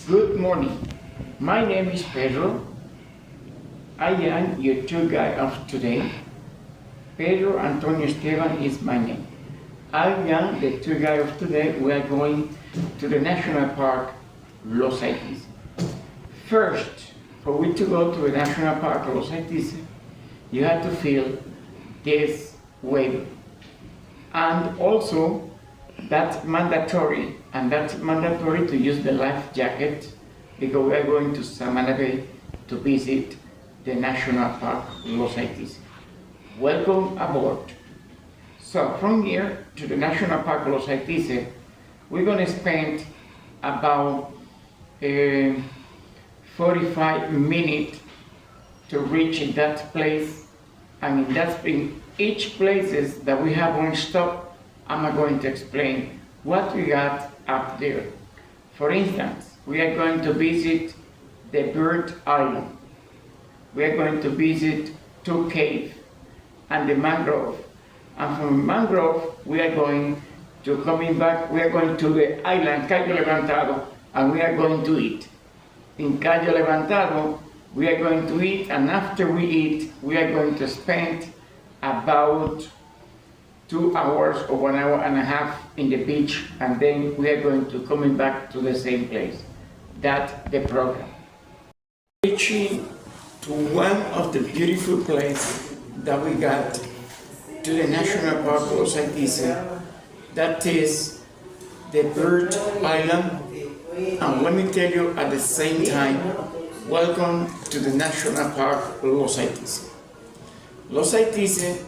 Good morning. My name is Pedro. I am your tour guide of today. Pedro Antonio Esteban is my name. I am the tour guide of today. We are going to the National Park, Los Haitis. First, for we to go to the National Park, Los Haitis, you have to fill this waiver. And also, that's mandatory, to use the life jacket because we are going to Samana Bay to visit the National Park, Los Haitis. Welcome aboard. So from here to the National Park, Los Haitis, we're going to spend about 45 minutes to reach that place, and in each places that we have on stop, I'm going to explain what we got up there. For instance, we are going to visit the Bird Island. We are going to visit two caves and the mangrove. And from mangrove, we are going to the island Cayo Levantado, and we are going to eat. In Cayo Levantado, we are going to eat, and after we eat, we are going to spend about 2 hours or 1 hour and a half in the beach, and then we are going to coming back to the same place. That's the program. Reaching to one of the beautiful places that we got to the National Park Los Haitis, that is the Bird Island. And let me tell you at the same time, welcome to the National Park Los Haitis. Los Haitis,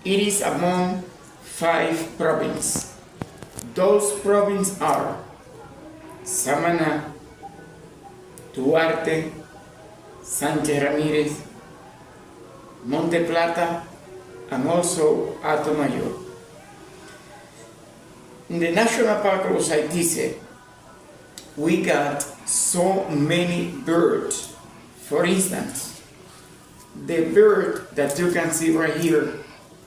it is among 5 provinces. Those provinces are Samana, Duarte, Sánchez Ramírez, Monte Plata, and also Alto Mayor. In the National Park Los Haitis, we got so many birds. For instance, the bird that you can see right here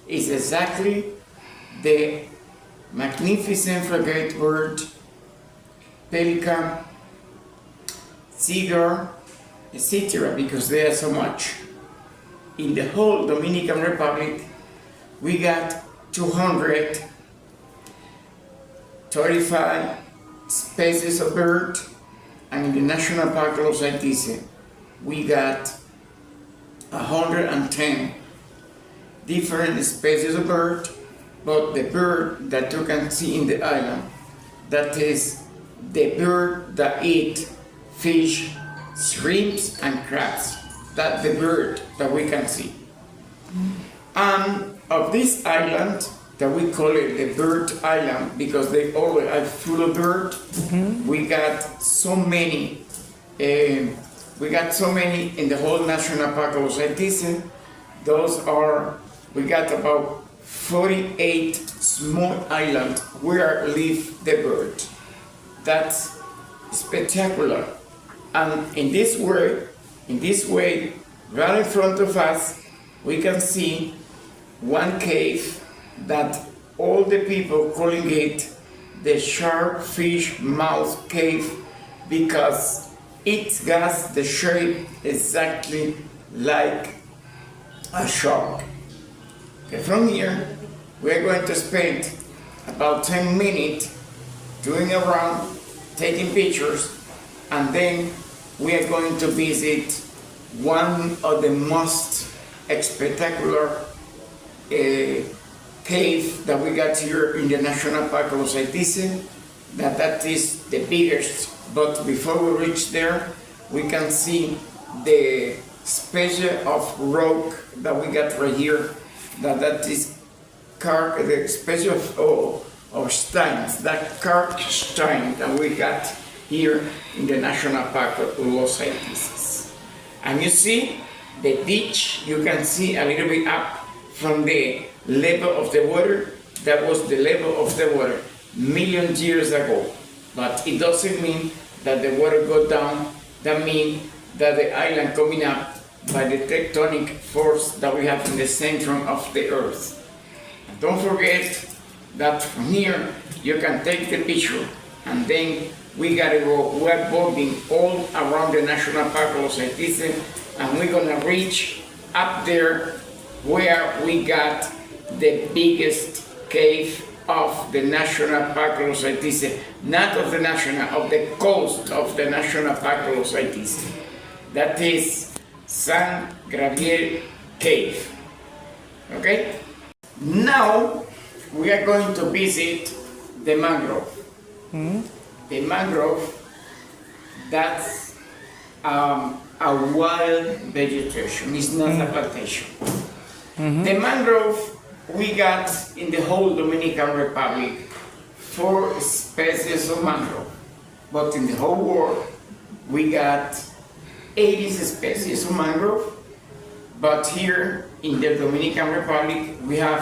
is exactly the magnificent frigate bird, pelican, seagull, etc., because there are so much. In the whole Dominican Republic, we got 235 species of bird, and in the National Park Los Haitis, we got 110 different species of bird, but the bird that you can see in the island, that is the bird that eat fish, shrimps, and crabs. That's the bird that we can see. And of this island, that we call it the Bird Island because they always are full of birds. We got so many. In the whole National Park of Los Haitis. We got about 48 small islands where live the bird. That's spectacular. And in this way, right in front of us, we can see one cave that all the people calling it the shark fish mouth cave because it got the shape exactly like a shark. Okay, from here, we're going to spend about 10 minutes doing around, taking pictures, and then we are going to visit one of the most spectacular cave that we got here in the National Park of Los Haitis. That is the biggest, but before we reach there, we can see the species of rock that we got right here. That is the species of steins, that carved stein that we got here in the National Park of Los Haitis. And you see the ditch, you can see a little bit up from the level of the water. That was the level of the water million years ago. But it doesn't mean that the water go down. That means that the island coming up by the tectonic force that we have in the center of the earth. Don't forget that from here you can take the picture and then we gotta go web boarding all around the National Park Los Haitises, and we're gonna reach up there where we got the biggest cave of the National Park Los Haitises, not of the national, of the coast of the National Park Los Haitises. That is San Gabriel Cave. Okay? Now we are going to visit the mangrove. The mangrove, that's a wild vegetation, it's not a plantation. The mangrove, we got in the whole Dominican Republic 4 species of mangrove, but in the whole world we got 80 species of mangrove, but here in the Dominican Republic we have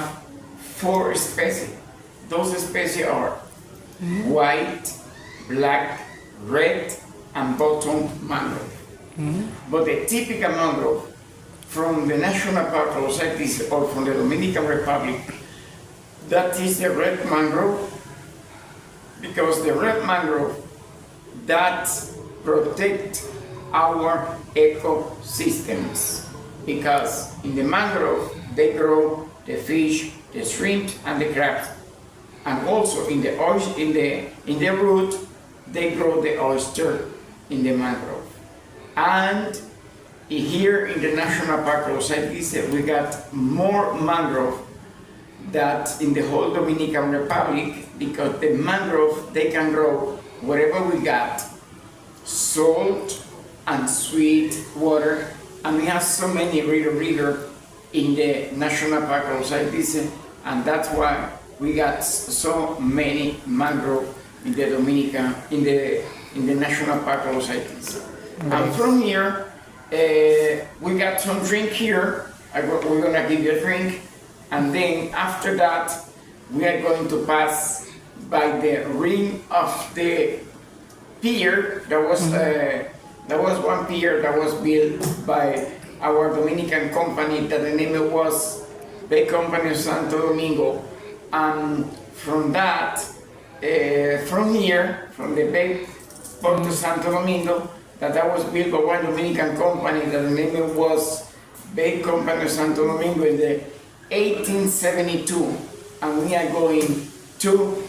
4 species. Those species are white, black, red, and bottom mangrove. But the typical mangrove from the National Park of Los Haitises or from the Dominican Republic, that is the red mangrove, because the red mangrove that protect our ecosystems, because in the mangrove they grow the fish, the shrimp, and the crabs, and also in the root they grow the oyster in the mangrove. And here in the National Park of Los Haitises we got more mangrove that in the whole Dominican Republic, because the mangrove they can grow wherever we got salt and sweet water, and we have so many river in the National Park of Los Haitises, and that's why we got so many mangrove in the Dominican, in the National Park of Los Haitises. And from here, we got some drink here. We're gonna give you a drink, and then after that, we are going to pass by the rim of the pier. There was one pier that was built by our Dominican company that the name was Bay Company of Santo Domingo. And from that, from here, from the Bay Port of Santo Domingo, that was built by one Dominican company that the name was Bay Company of Santo Domingo in the 1872. And we are going to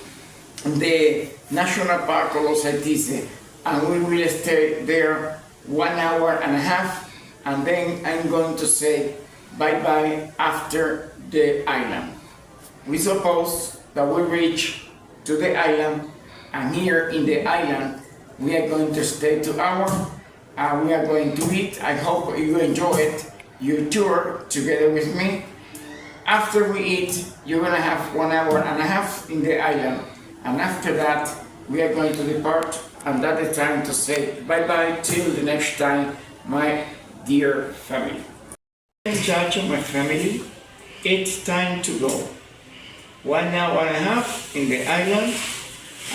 the National Park of Los Haitises, and we will stay there 1 hour and a half, and then I'm going to say bye-bye after the island. We suppose that we reach to the island, and here in the island we are going to stay 2 hours, and we are going to eat. I hope you enjoy it, your tour together with me. After we eat, you're gonna have 1 hour and a half in the island, and after that we are going to depart, and that is time to say bye-bye till the next time, my dear family. Muchachos, my family, it's time to go. 1 hour and a half in the island,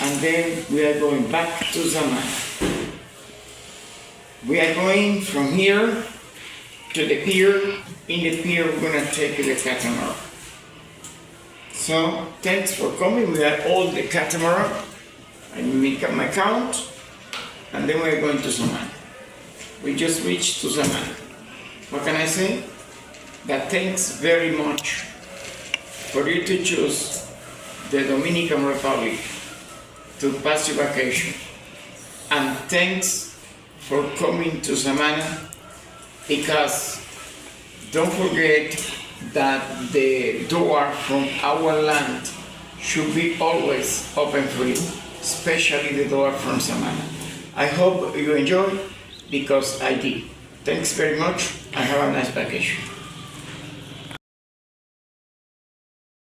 and then we are going back to Zamana. We are going from here to the pier. In the pier, we're gonna take the catamaran. So, thanks for coming. We are all the catamaran. I make up my count, and then we're going to Zamana. We just reached to Zamana. What can I say? That thanks very much for you to choose the Dominican Republic to pass your vacation. And thanks for coming to Zamana, because don't forget that the door from our land should be always open for you, especially the door from Zamana. I hope you enjoy, because I did. Thanks very much, and have a nice vacation.